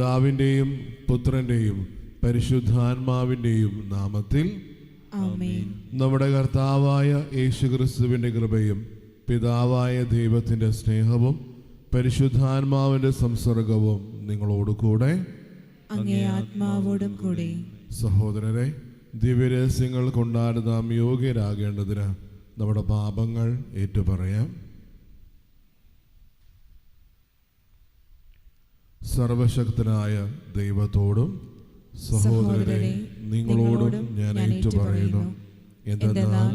പിതാവിൻ്റെയും പുത്രൻ്റെയും പരിശുദ്ധാത്മാവിൻ്റെയും നാമത്തിൽ ആമേൻ. നമ്മുടെ കർത്താവായ യേശുക്രിസ്തുവിൻ്റെ കൃപയും പിതാവായ ദൈവത്തിൻ്റെ സ്നേഹവും പരിശുദ്ധാത്മാവിൻ്റെ സംസർഗവും നിങ്ങളോടുകൂടെ അങ്ങേ ആത്മാവോടും കൂടെ. സഹോദരരെ, ദിവ്യരഹസ്യങ്ങൾ കൊണ്ടാണ് നാം യോഗ്യരാകേണ്ടതിന് നമ്മുടെ പാപങ്ങൾ ഏറ്റുപറയാം. സർവശക്തനായ ദൈവത്തോടും സഹോദരരെ നിങ്ങളോടും ഞാൻ ഏറ്റുപറയുന്നു. എന്തെന്നാൽ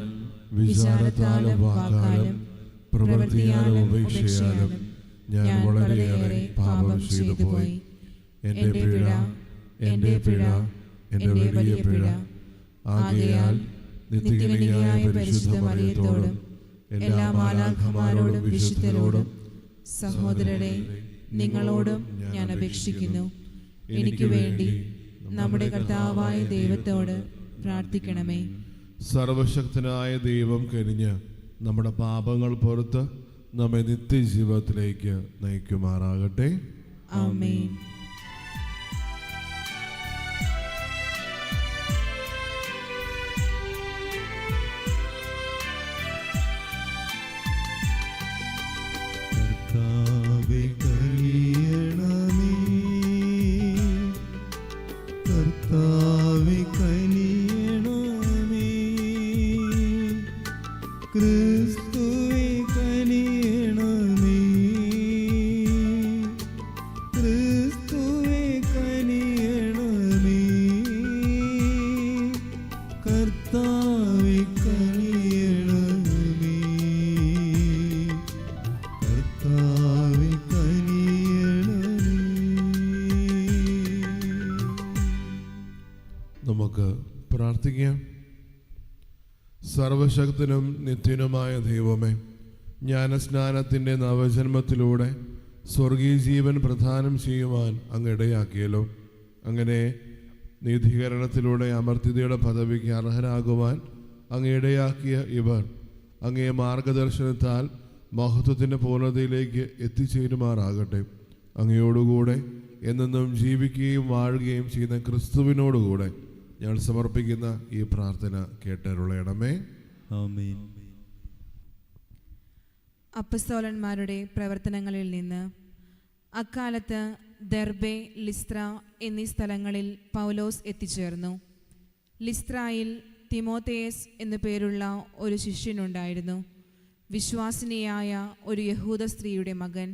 വിചാരത്താലും വാക്കാലും പ്രവൃത്തിയാലും ഉപേക്ഷയാലും ഞാൻ വളരെയേറെ പാപം ചെയ്തു പോയി. എൻ്റെ പിഴ, എൻ്റെ പിഴ, എൻ്റെ വലിയ പിഴ. ആകയാൽ നിത്യകന്യകയായ പരിശുദ്ധ മറിയത്തോടും എല്ലാ മാലാഖമാരോടും വിശുദ്ധരോടും സഹോദരരെ നിങ്ങളോടും ഞാൻ അപേക്ഷിക്കുന്നു. എനിക്ക് വേണ്ടി നമ്മുടെ കർത്താവായ ദൈവത്തോട് പ്രാർത്ഥിക്കണമേ. സർവശക്തനായ ദൈവം കനിഞ്ഞ് നമ്മുടെ പാപങ്ങൾ പുറത്ത് നമ്മെ നിത്യജീവിതത്തിലേക്ക് നയിക്കുമാറാകട്ടെ. ആമേൻ. കർത്താവേ കനിയണമേ, കർത്താവേ കനിയണമേ, ക്രിസ്തുവേ കനിയണമേ, ക്രിസ്തുവേ കനിയണമേ, കർത്താവേ കനിയണമേ, കർത്താവേ കനിയണമേ. നമുക്ക് പ്രാർത്ഥിക്കാം. സർവശക്തനും നിത്യനുമായ ദൈവമേ, ജ്ഞാനസ്നാനത്തിൻ്റെ നവജന്മത്തിലൂടെ സ്വർഗീയ ജീവൻ പ്രദാനം ചെയ്യുവാൻ അങ്ങ് ഇടയാക്കിയല്ലോ. അങ്ങനെ നീതീകരണത്തിലൂടെ അമർത്യതയുടെ പദവിക്ക് അർഹരാകുവാൻ അങ്ങ് ഇടയാക്കിയ ഇവർ അങ്ങേ മാർഗദർശനത്താൽ മഹത്വത്തിൻ്റെ പൂർണ്ണതയിലേക്ക് എത്തിച്ചേരുമാറാകട്ടെ. അങ്ങയോടുകൂടെ എന്നെന്നും ജീവിക്കുകയും വാഴുകയും ചെയ്യുന്ന ക്രിസ്തുവിനോടുകൂടെ ഞങ്ങൾ സമർപ്പിക്കുന്ന ഈ പ്രാർത്ഥന കേട്ടരുളയണമേ. ആമേൻ. അപ്പസ്തോലന്മാരുടെ പ്രവർത്തനങ്ങളിൽ നിന്ന് അക്കാലത്ത് ദെർബെ, ലിസ്ത്ര എന്നീ സ്ഥലങ്ങളിൽ പൗലോസ് എത്തിച്ചേർന്നു. ലിസ്ത്രയിൽ തിമോത്തേയസ് എന്നു പേരുള്ള ഒരു ശിഷ്യനുണ്ടായിരുന്നു, വിശ്വാസിനിയായ ഒരു യഹൂദ സ്ത്രീയുടെ മകൻ.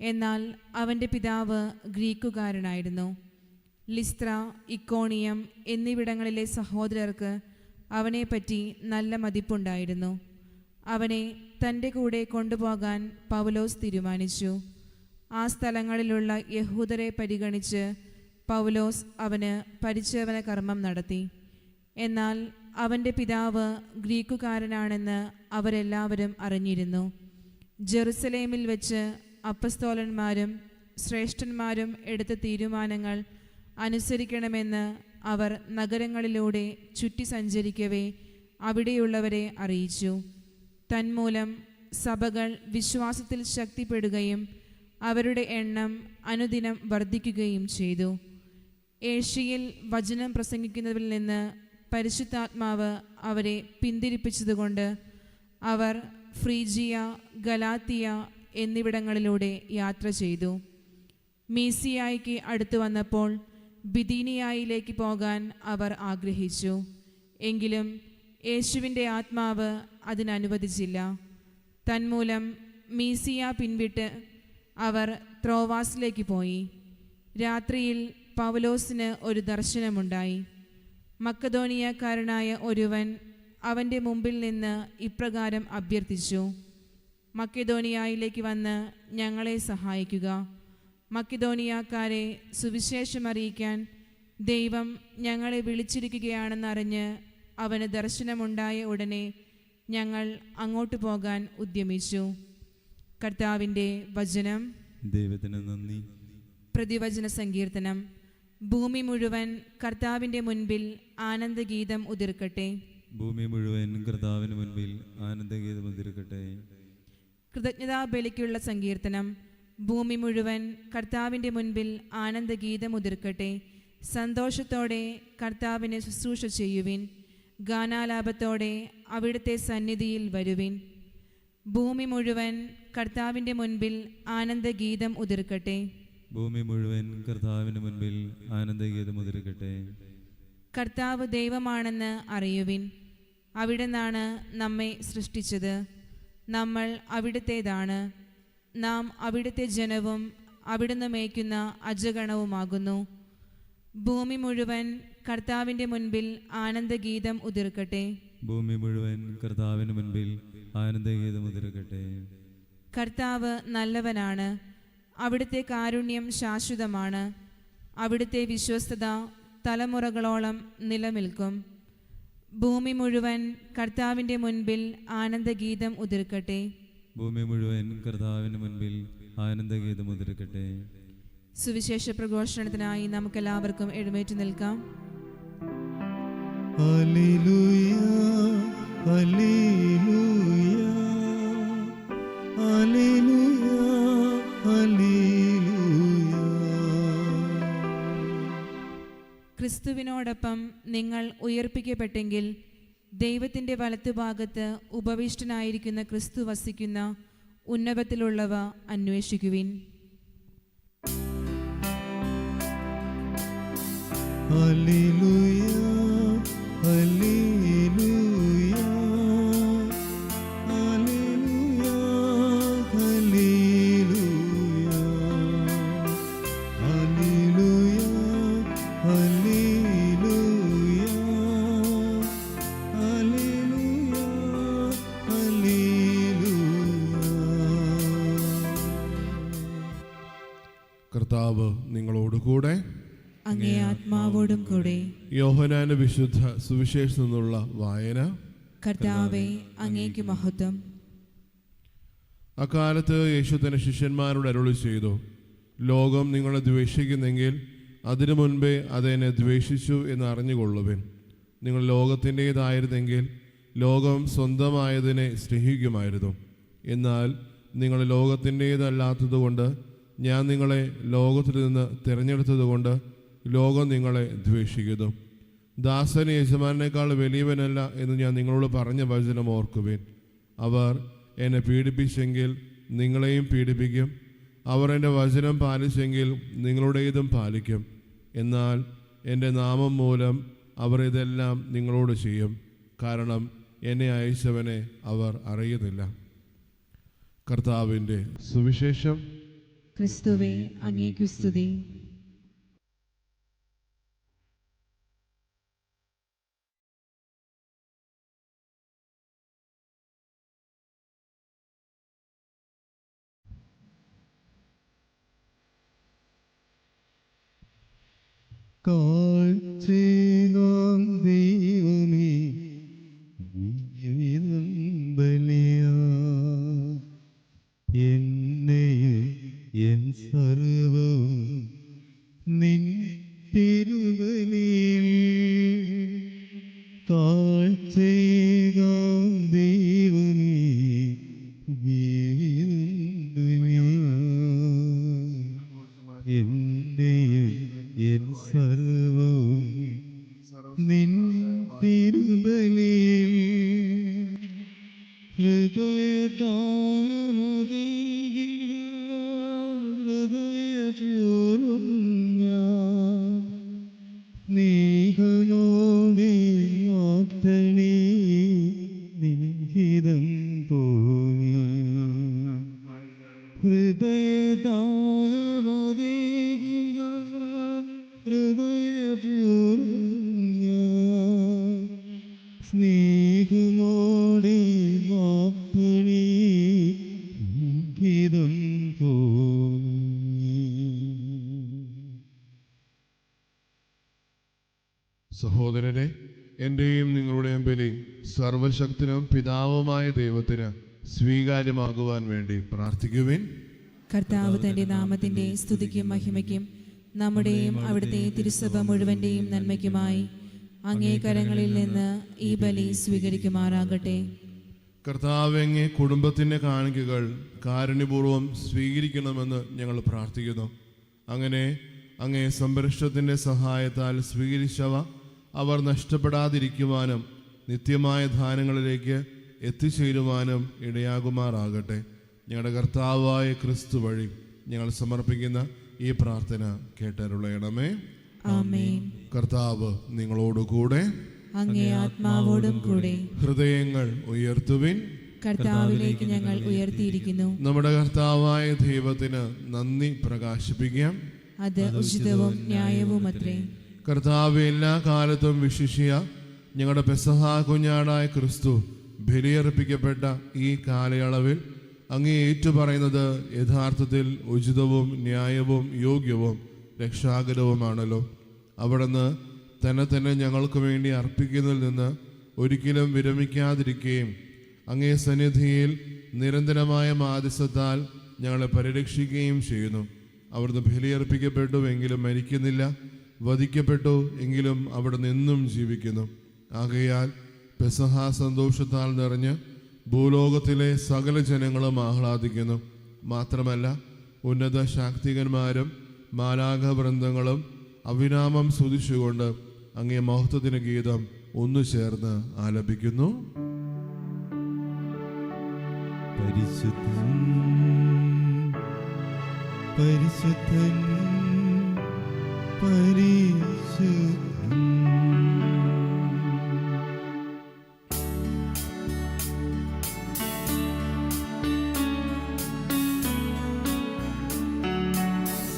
എന്നാൽ അവൻ്റെ പിതാവ് ഗ്രീക്കുകാരനായിരുന്നു. ലിസ്ത്ര, ഇക്കോണിയം എന്നിവിടങ്ങളിലെ സഹോദരർക്ക് അവനെപ്പറ്റി നല്ല മതിപ്പുണ്ടായിരുന്നു. അവനെ തൻ്റെ കൂടെ കൊണ്ടുപോകാൻ പൗലോസ് തീരുമാനിച്ചു. ആ സ്ഥലങ്ങളിലുള്ള യഹൂദരെ പരിഗണിച്ച് പൗലോസ് അവന് പരിചേവന കർമ്മം നടത്തി. എന്നാൽ അവൻ്റെ പിതാവ് ഗ്രീക്കുകാരനാണെന്ന് അവരെല്ലാവരും അറിഞ്ഞിരുന്നു. ജെറുസലേമിൽ വെച്ച് അപ്പസ്തോലന്മാരും ശ്രേഷ്ഠന്മാരും എടുത്ത തീരുമാനങ്ങൾ അനുസരിക്കണമെന്ന് അവർ നഗരങ്ങളിലൂടെ ചുറ്റി സഞ്ചരിക്കവേ അവിടെയുള്ളവരെ അറിയിച്ചു. തന്മൂലം സഭകൾ വിശ്വാസത്തിൽ ശക്തിപ്പെടുകയും അവരുടെ എണ്ണം അനുദിനം വർദ്ധിക്കുകയും ചെയ്തു. ഏഷ്യയിൽ വചനം പ്രസംഗിക്കുന്നതിൽ നിന്ന് പരിശുദ്ധാത്മാവ് അവരെ പിന്തിരിപ്പിച്ചതുകൊണ്ട് അവർ ഫ്രീജിയ, ഗലാത്തിയ എന്നിവിടങ്ങളിലൂടെ യാത്ര ചെയ്തു. മീസിയായിക്ക് അടുത്തു വന്നപ്പോൾ ബിഥീനിയായിലേക്ക് പോകാൻ അവർ ആഗ്രഹിച്ചു. എങ്കിലും യേശുവിൻ്റെ ആത്മാവ് അതിനനുവദിച്ചില്ല. തന്മൂലം മീസിയ പിൻവിട്ട് അവർ ത്രോവാസിലേക്ക് പോയി. രാത്രിയിൽ പൗലോസിന് ഒരു ദർശനമുണ്ടായി. മക്കദോനിയക്കാരനായ ഒരുവൻ അവൻ്റെ മുമ്പിൽ നിന്ന് ഇപ്രകാരം അഭ്യർത്ഥിച്ചു: മക്കദോനിയയിലേക്ക് വന്ന് ഞങ്ങളെ സഹായിക്കുക. മക്കദോനിയക്കാരെ സുവിശേഷമറിയിക്കാൻ ദൈവം ഞങ്ങളെ വിളിച്ചിരിക്കുകയാണെന്നറിഞ്ഞ് അവന് ദർശനമുണ്ടായ ഉടനെ ഞങ്ങൾ അങ്ങോട്ട് പോകാൻ ഉദ്യമിച്ചു. കർത്താവിൻ്റെ വചനം. ദൈവത്തിന് നന്ദി. പ്രതിവചന സങ്കീർത്തനം. ഭൂമി മുഴുവൻ കർത്താവിൻ്റെ മുൻപിൽ ആനന്ദഗീതം ഉതിർക്കട്ടെ. ഭൂമി മുഴുവൻ കർത്താവിന് മുൻപിൽ ആനന്ദഗീതം ഉതിർക്കട്ടെ. കൃതജ്ഞതാ ബലിക്കുള്ള സങ്കീർത്തനം. ഭൂമി മുഴുവൻ കർത്താവിൻ്റെ മുൻപിൽ ആനന്ദഗീതം ഉതിർക്കട്ടെ. സന്തോഷത്തോടെ കർത്താവിനെ ശുശ്രൂഷ ചെയ്യുവിൻ. ഗാനാലാപത്തോടെ അവിടുത്തെ സന്നിധിയിൽ വരുവിൻ. ഭൂമി മുഴുവൻ കർത്താവിൻ്റെ മുൻപിൽ ആനന്ദഗീതം ഉതിർക്കട്ടെ. ഭൂമി മുഴുവൻ കർത്താവിന് മുൻപിൽ ആനന്ദഗീതം ഉതിർക്കട്ടെ. കർത്താവ് ദൈവമാണെന്ന് അറിയുവിൻ. അവിടുന്നാണ് നമ്മെ സൃഷ്ടിച്ചത്, നമ്മൾ അവിടുത്തേതാണ്. നാം അവിടുത്തെ ജനവും അവിടുന്ന് മേയ്ക്കുന്ന അജഗണവുമാകുന്നു. ഭൂമി മുഴുവൻ കർത്താവിൻ്റെ മുൻപിൽ ആനന്ദഗീതം ഉതിർക്കട്ടെ. ഭൂമി മുഴുവൻ കർത്താവിന് മുൻപിൽ ആനന്ദഗീതം ഉതിർക്കട്ടെ. കർത്താവ് നല്ലവനാണ്, അവിടുത്തെ കാരുണ്യം ശാശ്വതമാണ്. അവിടുത്തെ വിശ്വസ്തത തലമുറകളോളം നിലനിൽക്കും. ഭൂമി മുഴുവൻ കർത്താവിൻ്റെ മുൻപിൽ ആനന്ദഗീതം ഉതിർക്കട്ടെ. ഭൂമി മുഴുവൻ കർത്താവിന് മുൻപിൽ ആനന്ദഗീതം ഉതിർക്കട്ടെ. സുവിശേഷ പ്രഘോഷണത്തിനായി നമുക്കെല്ലാവർക്കും എഴുന്നേറ്റ് നിൽക്കാം. ഹല്ലേലൂയ, ഹല്ലേലൂയ, ഹല്ലേലൂയ, ഹല്ലേലൂയ. ക്രിസ്തുവിനോടൊപ്പം നിങ്ങൾ ഉയർപ്പിക്കപ്പെട്ടെങ്കിൽ ദൈവത്തിൻ്റെ വലത്തുഭാഗത്ത് ഉപവിഷ്ടനായിരിക്കുന്ന ക്രിസ്തു വസിക്കുന്ന ഉന്നതത്തിലുള്ളവ അന്വേഷിക്കുവിൻ. ഹല്ലേലൂയ, ഹല്ലേലൂയ, ഹല്ലേലൂയ, ഹല്ലേലൂയ, ഹല്ലേലൂയ, ഹല്ലേലൂയ, ഹല്ലേലൂയ, ഹല്ലേലൂയ. കർത്താവ് നിങ്ങളോടുകൂടെ, അങ്ങേ ആത്മാവോടും കൂടെ. യോഹന്നാന്റെ വിശുദ്ധ സുവിശേഷത്തിൽ നിന്നുള്ള വായന. കർത്താവേ, അങ്ങേക്ക് മഹത്വം. അക്കാലത്ത് യേശു തന്റെ ശിഷ്യന്മാരോട് അരുളി ചെയ്തു, ലോകം നിങ്ങളെ ദ്വേഷിക്കുന്നെങ്കിൽ അതിനു മുൻപേ അതെന്നെ ദ്വേഷിച്ചു എന്ന് അറിഞ്ഞുകൊള്ളുവിൻ. നിങ്ങൾ ലോകത്തിൻ്റേതായിരുന്നെങ്കിൽ ലോകം സ്വന്തമായതിനെ സ്നേഹിക്കുമായിരുന്നു. എന്നാൽ നിങ്ങൾ ലോകത്തിൻ്റേതല്ലാത്തതുകൊണ്ട് ഞാൻ നിങ്ങളെ ലോകത്തിൽ നിന്ന് തിരഞ്ഞെടുത്തതുകൊണ്ട് ലോകം നിങ്ങളെ ദ്വേഷിക്കുന്നു. ദാസൻ യജമാനേക്കാൾ വലിയവനല്ല എന്ന് ഞാൻ നിങ്ങളോട് പറഞ്ഞ വചനം ഓർക്കുവിൻ. അവർ എന്നെ പീഡിപ്പിച്ചെങ്കിൽ നിങ്ങളെയും പീഡിപ്പിക്കും. അവർ എൻ്റെ വചനം പാലിച്ചെങ്കിൽ നിങ്ങളുടേതും പാലിക്കും. എന്നാൽ എൻ്റെ നാമം മൂലം അവർ ഇതെല്ലാം നിങ്ങളോട് ചെയ്യും. കാരണം എന്നെ അയച്ചവനെ അവർ അറിയുന്നില്ല. കർത്താവിൻ്റെ സുവിശേഷം. ക്രിസ്തുവേ, അങ്ങേക്കു സ്തുതി. കാഴ്ചയാം ദൈവമേ, ജീവിതം ബലിയാ, എന്നെയും എൻ സർവവും നിൻ തിരുബലിയിൽ. കാഴ്ചയാം ദൈവമേ, ജീവിതം ബലിയാ, എന്നെയും എൻ സർവവും നിൻ തിരുബലിയിൽ. ഹൃദയപൂർവ്വം ഞാൻ സ്നേഹമോടെ ആത്തണി നിഹിതം തോന്നി. സ്നേഹമോടെ മാപ്പണി ഗീതം തോന്നി. സഹോദരരെ, എൻ്റെയും നിങ്ങളുടെയും ബലി സർവശക്തനും പിതാവുമായ ദൈവത്തിന് സ്വീകാര്യമാകുവാൻ വേണ്ടി പ്രാർത്ഥിക്കുവിൻ. കർത്താവ് തന്റെ നാമത്തിന്റെ സ്തുതിക്കും മഹിമയ്ക്കും നമ്മുടെയും അവിടുത്തെ തിരുസഭ മുഴുവന്റെയും നന്മയ്ക്കുമായി അങ്ങേ കരങ്ങളിൽ നിന്ന് ഈ ബലി സ്വീകരിക്കുമാറാകട്ടെ. കർത്താവ് അങ്ങേ കുടുംബത്തിൻ്റെ കാണിക്കകൾ കാരുണ്യപൂർവ്വം സ്വീകരിക്കണമെന്ന് ഞങ്ങൾ പ്രാർത്ഥിക്കുന്നു. അങ്ങനെ അങ്ങേ സംരക്ഷണത്തിൻ്റെ സഹായത്താൽ സ്വീകരിച്ചവ അവർ നഷ്ടപ്പെടാതിരിക്കുവാനും നിത്യമായ ദാനങ്ങളിലേക്ക് എത്തിച്ചേരുവാനും ഇടയാകുമാറാകട്ടെ. ഞങ്ങളുടെ കർത്താവായ ക്രിസ്തു വഴി ഞങ്ങൾ സമർപ്പിക്കുന്ന ഈ പ്രാർത്ഥന കേട്ടരുളയണമേ. ആമേൻ. കർത്താവ് നിങ്ങളോടുകൂടെ, അങ്ങേ ആത്മാവോടും കൂടെ. ഹൃദയങ്ങൾ ഉയർത്തുവിൻ. കർത്താവിലേക്ക് ഞങ്ങൾ ഉയർത്തിയിരിക്കുന്നു. നമ്മുടെ കർത്താവായ ദൈവത്തിന് നന്ദി പ്രകാശിപ്പിക്കാം. അത് ഉചിതവും ന്യായവുമത്രേ. കർത്താവ് എല്ലാ കാലത്തും വിശിഷ്യ ഞങ്ങളുടെ പെസഹ കുഞ്ഞാടായ ക്രിസ്തു ബലിയർപ്പിക്കപ്പെട്ട ഈ കാലയളവിൽ അങ്ങേ ഏറ്റുപറയുന്നത് യഥാർത്ഥത്തിൽ ഉചിതവും ന്യായവും യോഗ്യവും രക്ഷാകരവുമാണല്ലോ. അവിടുന്ന് തന്നെ ഞങ്ങൾക്ക് വേണ്ടി അർപ്പിക്കുന്നതിൽ നിന്ന് ഒരിക്കലും വിരമിക്കാതിരിക്കുകയും അങ്ങേ സന്നിധിയിൽ നിരന്തരമായ മാധ്യസ്ഥത്താൽ ഞങ്ങളെ പരിരക്ഷിക്കുകയും ചെയ്യുന്നു. അവിടുന്ന് ബലിയർപ്പിക്കപ്പെട്ടുവെങ്കിലും മരിക്കുന്നില്ല, വധിക്കപ്പെട്ടു എങ്കിലും അവിടുന്ന് എന്നും ജീവിക്കുന്നു. ആകയാൽ പെസഹ സന്തോഷത്താൽ നിറഞ്ഞ് ഭൂലോകത്തിലെ സകല ജനങ്ങളും ആഹ്ലാദിക്കുന്നു. മാത്രമല്ല ഉന്നത ശാക്തികന്മാരും മാലാഖവൃന്ദങ്ങളും അവിരാമം സ്തുതിച്ചുകൊണ്ട് അങ്ങേ മഹത്വത്തിന് ഗീതം ഒന്നു ചേർന്ന് ആലപിക്കുന്നു. പരിശുദ്ധൻ പരിശുദ്ധൻ പരിശുദ്ധൻ.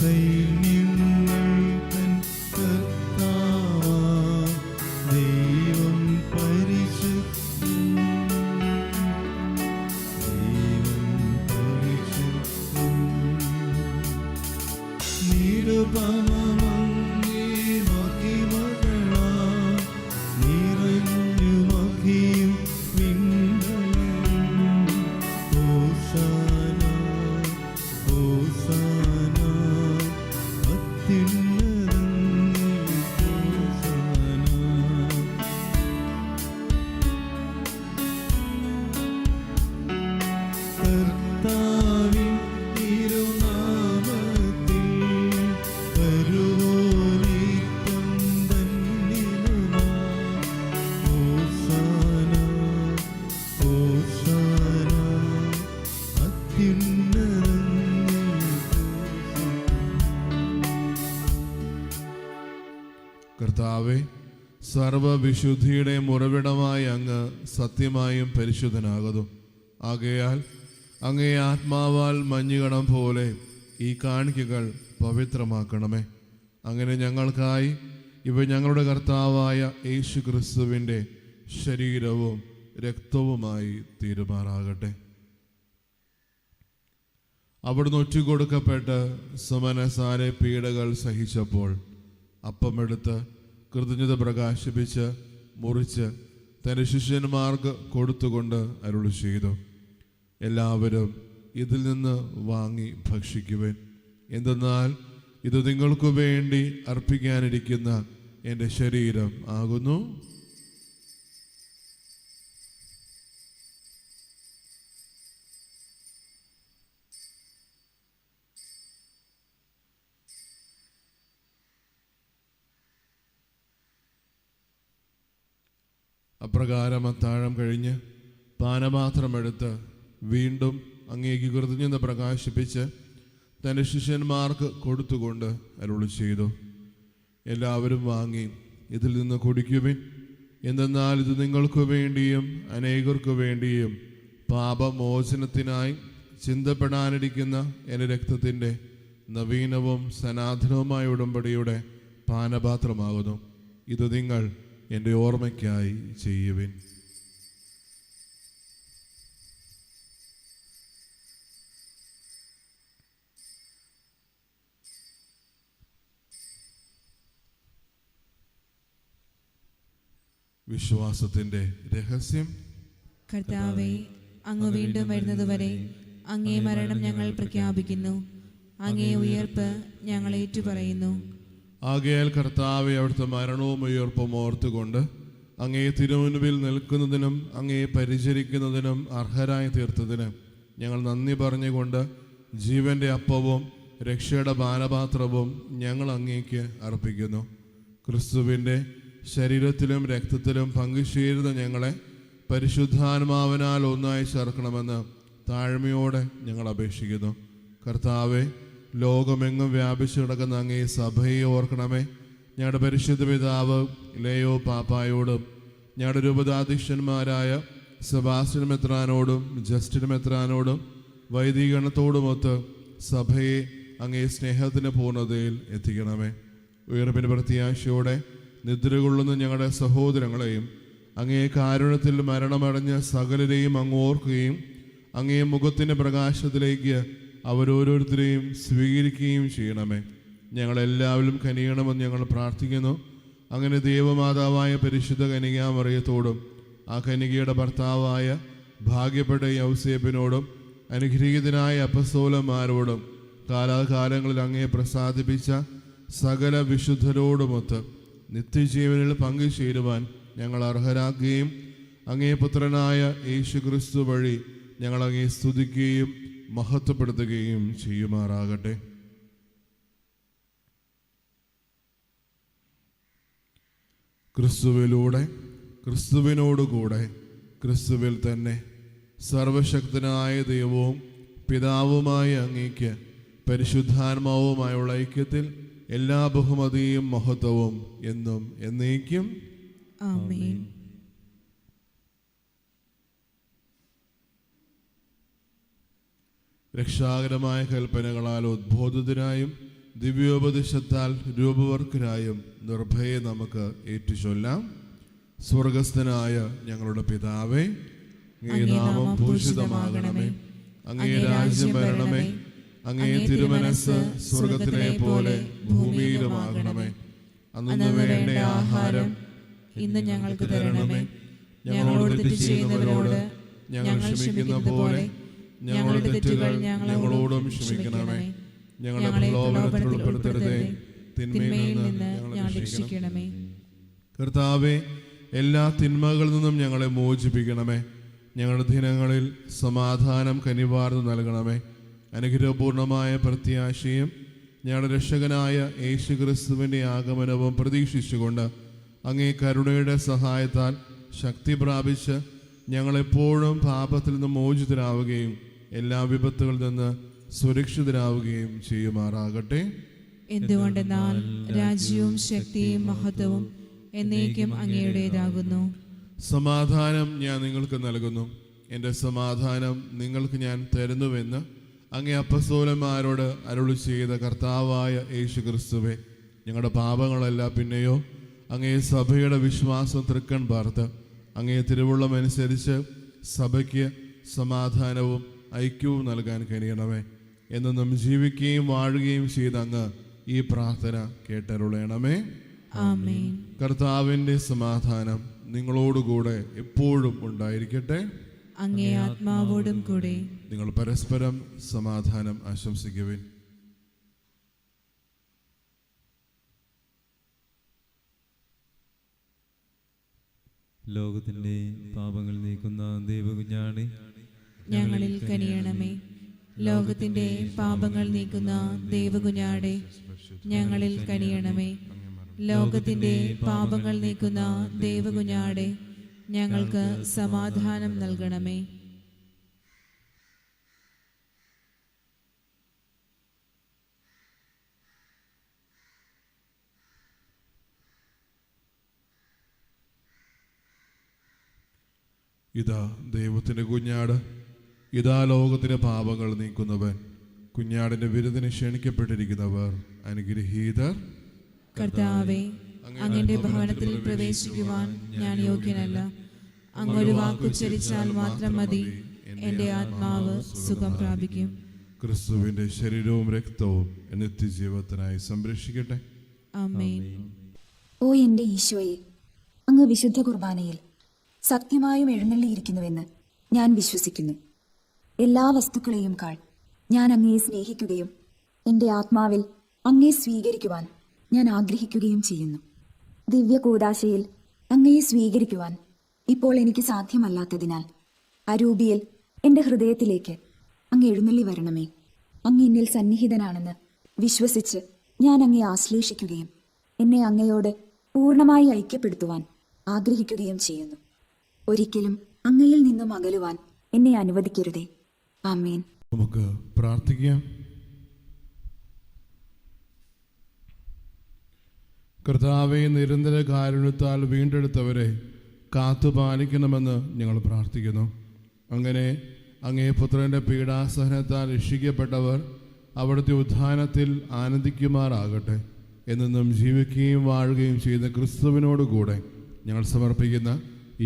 സൈന്യങ്ങൾ തൻ കർത്താവാം ദൈവം പരിശുദ്ധൻ, ദൈവം പരിശുദ്ധൻ. നിരുപമമങ്ങേ മഹിമകളാൽ നിറഞ്ഞു മഹിയും വിണ്ണലും. ഹോശാന ഹോശാന അത്യുന്നതങ്ങളിൽ ഹോശാന. കർത്താവിൻ തിരുനാമത്തിൽ വരുവോനിത്യം ധന്യനുമാം. ഹോശാന ഹോശാന അത്യുന്നതങ്ങളിൽ ഹോശാന. കർത്താവേ, സർവവിശുദ്ധിയുടെ ഉറവിടമായ അങ്ങ് സത്യമായും പരിശുദ്ധനാകുന്നു. ആകയാൽ അങ്ങേ ആത്മാവാൽ മഞ്ഞുകണം പോലെ ഈ കാണിക്കകൾ പവിത്രമാക്കണമേ. അങ്ങനെ ഞങ്ങൾക്കായി ഇവ ഞങ്ങളുടെ കർത്താവായ യേശു ക്രിസ്തുവിൻ്റെ ശരീരവും രക്തവുമായി തീരുമാറാകട്ടെ. അവിടുന്ന് ഒറ്റുകൊടുക്കപ്പെട്ട് സമനസാരെ പീഡകൾ സഹിച്ചപ്പോൾ അപ്പമെടുത്ത് കൃതജ്ഞത പ്രകാശിപ്പിച്ച് മുറിച്ച് തൻ്റെ ശിഷ്യന്മാർക്ക് കൊടുത്തുകൊണ്ട് അരുളി ചെയ്തു, എല്ലാവരും ഇതിൽ നിന്ന് വാങ്ങി ഭക്ഷിക്കുവിൻ. എന്തെന്നാൽ ഇത് നിങ്ങൾക്ക് വേണ്ടി അർപ്പിക്കാനിരിക്കുന്ന എൻ്റെ ശരീരം ആകുന്നു. അപ്രകാരം അത്താഴം കഴിഞ്ഞ് പാനപാത്രമെടുത്ത് വീണ്ടും അങ്ങേക്ക് കൃതജ്ഞത പ്രകാശിപ്പിച്ച് തൻ്റെ ശിഷ്യന്മാർക്ക് കൊടുത്തുകൊണ്ട് അരുളി ചെയ്തു, എല്ലാവരും വാങ്ങി ഇതിൽ നിന്ന് കുടിക്കുവിൻ. എന്തെന്നാൽ ഇത് നിങ്ങൾക്ക് വേണ്ടിയും അനേകർക്കു വേണ്ടിയും പാപമോചനത്തിനായി ചിന്തപ്പെടാനിരിക്കുന്ന എൻ്റെ രക്തത്തിൻ്റെ നവീനവും സനാതനവുമായ ഉടമ്പടിയുടെ പാനപാത്രമാകുന്നു. ഇത് നിങ്ങൾ എൻ്റെ ഓർമ്മയ്ക്കായി ചെയ്യുവിൻ. വിശ്വാസത്തിൻ്റെ രഹസ്യം. കർത്താവേ, അങ്ങ് വീണ്ടും വരുന്നതുവരെ അങ്ങേ മരണം ഞങ്ങൾ പ്രഖ്യാപിക്കുന്നു, അങ്ങേ ഉയർപ്പ് ഞങ്ങൾ ഏറ്റുപറയുന്നു. ആകയാൽ കർത്താവെ, അവിടുത്തെ മരണവും ഉയർപ്പും ഓർത്തുകൊണ്ട് അങ്ങേ തിരുമുൻപിൽ നിൽക്കുന്നതിനും അങ്ങയെ പരിചരിക്കുന്നതിനും അർഹരായി തീർത്തതിന് ഞങ്ങൾ നന്ദി പറഞ്ഞുകൊണ്ട് ജീവന്റെ അപ്പവും രക്ഷയുടെ പാനപാത്രവും ഞങ്ങൾ അങ്ങേക്ക് അർപ്പിക്കുന്നു. ക്രിസ്തുവിൻ്റെ ശരീരത്തിലും രക്തത്തിലും പങ്കുചേരുന്ന ഞങ്ങളെ പരിശുദ്ധാത്മാവിനാൽ ഒന്നായി ചേർക്കണമെന്ന് താഴ്മയോടെ ഞങ്ങൾ അപേക്ഷിക്കുന്നു. കർത്താവെ, ലോകമെങ്ങും വ്യാപിച്ചു കിടക്കുന്ന അങ്ങേ സഭയെ ഓർക്കണമേ. ഞങ്ങളുടെ പരിശുദ്ധ പിതാവ് ലേയോ പാപ്പായോടും ഞങ്ങളുടെ രൂപതാധ്യക്ഷന്മാരായ സെബാസ്റ്റ്യൻ മെത്രാനോടും ജസ്റ്റിൻ മെത്രാനോടും വൈദികഗണത്തോടുമൊത്ത് സഭയെ അങ്ങേ സ്നേഹത്തിൻ്റെ പൂർണ്ണതയിൽ എത്തിക്കണമേ. ഉയർപ്പിന് പ്രത്യാശയോടെ നിദ്രകൊള്ളുന്ന ഞങ്ങളുടെ സഹോദരങ്ങളെയും അങ്ങേ കാരുണ്യത്തിൽ മരണമടഞ്ഞ സകലരെയും അങ്ങ് ഓർക്കുകയും അങ്ങേ മുഖത്തിൻ്റെ പ്രകാശത്തിലേക്ക് അവരോരോരുത്തരെയും സ്വീകരിക്കുകയും ചെയ്യണമേ. ഞങ്ങളെല്ലാവരും കനിയണമെന്ന് ഞങ്ങൾ പ്രാർത്ഥിക്കുന്നു. അങ്ങനെ ദൈവമാതാവായ പരിശുദ്ധ കന്യകാമറിയത്തോടും ആ കന്യകയുടെ ഭർത്താവായ ഭാഗ്യപ്പെട്ട യൗസേപ്പിനോടും അനുഗ്രഹീതനായ അപ്പസ്തോലന്മാരോടും കാലാകാലങ്ങളിൽ അങ്ങയെ പ്രസാദിപ്പിച്ച സകല വിശുദ്ധരോടുമൊത്ത് നിത്യജീവനിൽ പങ്കുചേരുവാൻ ഞങ്ങൾ അർഹരാക്കുകയും അങ്ങേ പുത്രനായ യേശു ക്രിസ്തു വഴി ഞങ്ങൾ അങ്ങേ സ്തുതിക്കുകയും മഹത്വപ്പെടുത്തുകയും ചെയ്യുമാറാകട്ടെ. ക്രിസ്തുവിലൂടെ, ക്രിസ്തുവിനോടുകൂടെ, ക്രിസ്തുവിൽ തന്നെ സർവശക്തനായ ദൈവവും പിതാവുമായ അങ്ങേക്ക് പരിശുദ്ധാത്മാവുമായുള്ള ഐക്യത്തിൽ എല്ലാ ബഹുമതിയും മഹത്വവും എന്നും എന്നേക്കും ആമേൻ. രക്ഷാകരമായ കൽപ്പനകളാൽ ഉദ്ബോധിതരായും ദിവ്യോപദേശത്താൽ രൂപവർക്കരായും നിർഭയെ നമുക്ക് ഏറ്റുചൊല്ലാം. സ്വർഗസ്ഥനായ ഞങ്ങളുടെ പിതാവേ, അങ്ങേ നാമം ഭൂഷിതമാകണമേ. അങ്ങേ രാജ്യം വരണമേ. അങ്ങേ തിരുമനസ്സ് സ്വർഗത്തിലെ പോലെ ഭൂമിയിലുമാകണമേ. അന്നു വേണ്ട ആഹാരം ഇന്ന് ഞങ്ങൾക്ക് തരണമേ. ഞങ്ങളോട് തെറ്റ് ചെയ്യുന്നവരോട് ഞങ്ങൾ ക്ഷമിക്കുന്ന പോലെ ഞങ്ങളുടെ തെറ്റുകൾ ഞങ്ങളോടും ക്ഷമിക്കണമേ. ഞങ്ങളെ പ്രലോഭനത്തിൽ ഉൾപ്പെടുത്തരുതേ, തിന്മയിൽ നിന്ന് ഞങ്ങളെ രക്ഷിക്കണമേ. കർത്താവേ, എല്ലാ തിന്മകളിൽ നിന്നും ഞങ്ങളെ മോചിപ്പിക്കണമേ. ഞങ്ങളുടെ ദിനങ്ങളിൽ സമാധാനം കനിവാർന്നു നൽകണമേ. അനുഗ്രഹപൂർണമായ പ്രത്യാശയും ഞങ്ങളുടെ രക്ഷകനായ യേശു ക്രിസ്തുവിൻ്റെ ആഗമനവും പ്രതീക്ഷിച്ചുകൊണ്ട് അങ്ങേ കരുണയുടെ സഹായത്താൽ ശക്തി പ്രാപിച്ച് ഞങ്ങളെപ്പോഴും പാപത്തിൽ നിന്ന് മോചിതരാവുകയും എല്ലാ വിപത്തുകളിൽ നിന്ന് സുരക്ഷിതരാവുകയും ചെയ്യുമാറാകട്ടെ. എന്തുകൊണ്ടെന്നാൽ രാജ്യവും ശക്തിയും മഹത്വവും എന്നേക്കും അങ്ങയുടേതാകുന്നു. സമാധാനം ഞാൻ നിങ്ങൾക്ക് നൽകുന്നു, എൻ്റെ സമാധാനം നിങ്ങൾക്ക് ഞാൻ തരുന്നുവെന്ന് അങ്ങേ അപ്പസ്തോലന്മാരോട് അരുളി ചെയ്ത കർത്താവായ യേശു ക്രിസ്തുവേ, ഞങ്ങളുടെ പാപങ്ങളല്ല പിന്നെയോ അങ്ങേ സഭയുടെ വിശ്വാസം തൃക്കൺ പാർത്ത് അങ്ങേ തിരുവുള്ളം അനുസരിച്ച് സഭയ്ക്ക് സമാധാനവും ഐക്യവും നൽകാൻ കഴിയണമേ. എന്നും ജീവിക്കുകയും വാഴുകയും ചെയ്ത അങ്ങ് ഈ പ്രാർത്ഥന കേട്ടരുളയണമേ. ആമേൻ. കർത്താവിൻ്റെ സമാധാനം നിങ്ങളോടുകൂടെ എപ്പോഴും ഉണ്ടായിരിക്കട്ടെ. അങ്ങേ ആത്മാവോടും കൂടെ. നിങ്ങൾ പരസ്പരം സമാധാനം ആശംസിക്കുവിൻ. ലോകത്തിന്റെ പാപങ്ങൾ നീക്കുന്ന ദൈവകുഞ്ഞാണേ, ഞങ്ങളിൽ കനിയണമേ. ലോകത്തിന്റെ പാപങ്ങൾ നീക്കുന്ന ദൈവകുഞ്ഞാടേ, ഞങ്ങളിൽ കനിയണമേ. ലോകത്തിന്റെ പാപങ്ങൾ നീക്കുന്ന ദൈവകുഞ്ഞാടേ, ഞങ്ങൾക്ക് സമാധാനം നൽകണമേ. ഇതാ ദൈവത്തിൻ്റെ കുഞ്ഞാട്, ഇതാ ലോകത്തിൻ്റെ പാപങ്ങൾ നീക്കുന്നവൻ. കുഞ്ഞാടിൻ്റെ വിരുന്നിന് ക്ഷണിക്കപ്പെട്ടിരിക്കുന്നവർ അനുഗ്രഹീതർ. കർത്താവേ, അങ്ങയുടെ ഭവനത്തിൽ പ്രവേശിക്കുവാൻ ഞാൻ യോഗ്യനല്ല. അങ്ങൊരു വാക്കുച്ചരിച്ചാൽ മാത്രം മതി, എൻ്റെ ആത്മാവ് സുഖം പ്രാപിക്കും. ക്രിസ്തുവിൻ്റെ ശരീരവും രക്തവും നിത്യജീവത്തിനായി സംരക്ഷിക്കട്ടെ. ആമേൻ. ഓ എൻ്റെ ഈശോയെ, അങ്ങ് വിശുദ്ധ കുർബാനയിൽ സത്യമായും എഴുന്നള്ളിയിരിക്കുന്നുവെന്ന് ഞാൻ വിശ്വസിക്കുന്നു. എല്ലാ വസ്തുക്കളെയും കാൾ ഞാൻ അങ്ങയെ സ്നേഹിക്കുകയും എൻ്റെ ആത്മാവിൽ അങ്ങയെ സ്വീകരിക്കുവാൻ ഞാൻ ആഗ്രഹിക്കുകയും ചെയ്യുന്നു. ദിവ്യ കൂദാശയിൽ അങ്ങയെ സ്വീകരിക്കുവാൻ ഇപ്പോൾ എനിക്ക് സാധ്യമല്ലാത്തതിനാൽ അരൂപിയിൽ എൻ്റെ ഹൃദയത്തിലേക്ക് അങ്ങ് എഴുന്നള്ളി വരണമേ. അങ്ങ് എന്നിൽ സന്നിഹിതനാണെന്ന് വിശ്വസിച്ച് ഞാൻ അങ്ങയെ ആശ്ലേഷിക്കുകയും എന്നെ അങ്ങയോട് പൂർണ്ണമായി ഐക്യപ്പെടുത്തുവാൻ ആഗ്രഹിക്കുകയും ചെയ്യുന്നു. ഒരിക്കലും അങ്ങയിൽ നിന്നും അകലുവാൻ എന്നെ അനുവദിക്കരുതേ. ആമേൻ. നമുക്ക് പ്രാർത്ഥിക്കാം. കർത്താവെ, നിരന്തര കാരുണ്യത്താൽ വീണ്ടെടുത്തവരെ കാത്തുപാലിക്കണമെന്ന് ഞങ്ങൾ പ്രാർത്ഥിക്കുന്നു. അങ്ങനെ അങ്ങേ പുത്രൻ്റെ പീഡാസഹനത്താൽ രക്ഷിക്കപ്പെട്ടവർ അവിടുത്തെ ഉത്ഥാനത്തിൽ ആനന്ദിക്കുമാറാകട്ടെ. എന്നും ജീവിക്കുകയും വാഴുകയും ചെയ്യുന്ന ക്രിസ്തുവിനോടുകൂടെ ഞങ്ങൾ സമർപ്പിക്കുന്ന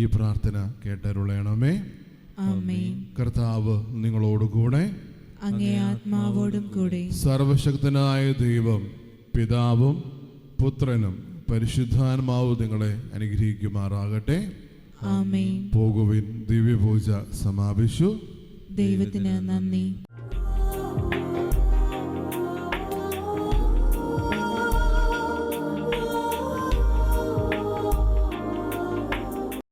ഈ പ്രാർത്ഥന കേട്ടരുളയണമേ. ആമേൻ. കർത്താവ് നിങ്ങളോടുകൂടെ, അങ്ങേ ആത്മാവോടും കൂടെ. സർവശക്തനായ ദൈവം പിതാവും പുത്രനും പരിശുദ്ധാത്മാവും നിങ്ങളെ അനുഗ്രഹിക്കുമാറാകട്ടെ. ആമേൻ. പോകുവിൻ, ദിവ്യപൂജ സമാപിച്ചു. ദൈവത്തിന് നന്ദി.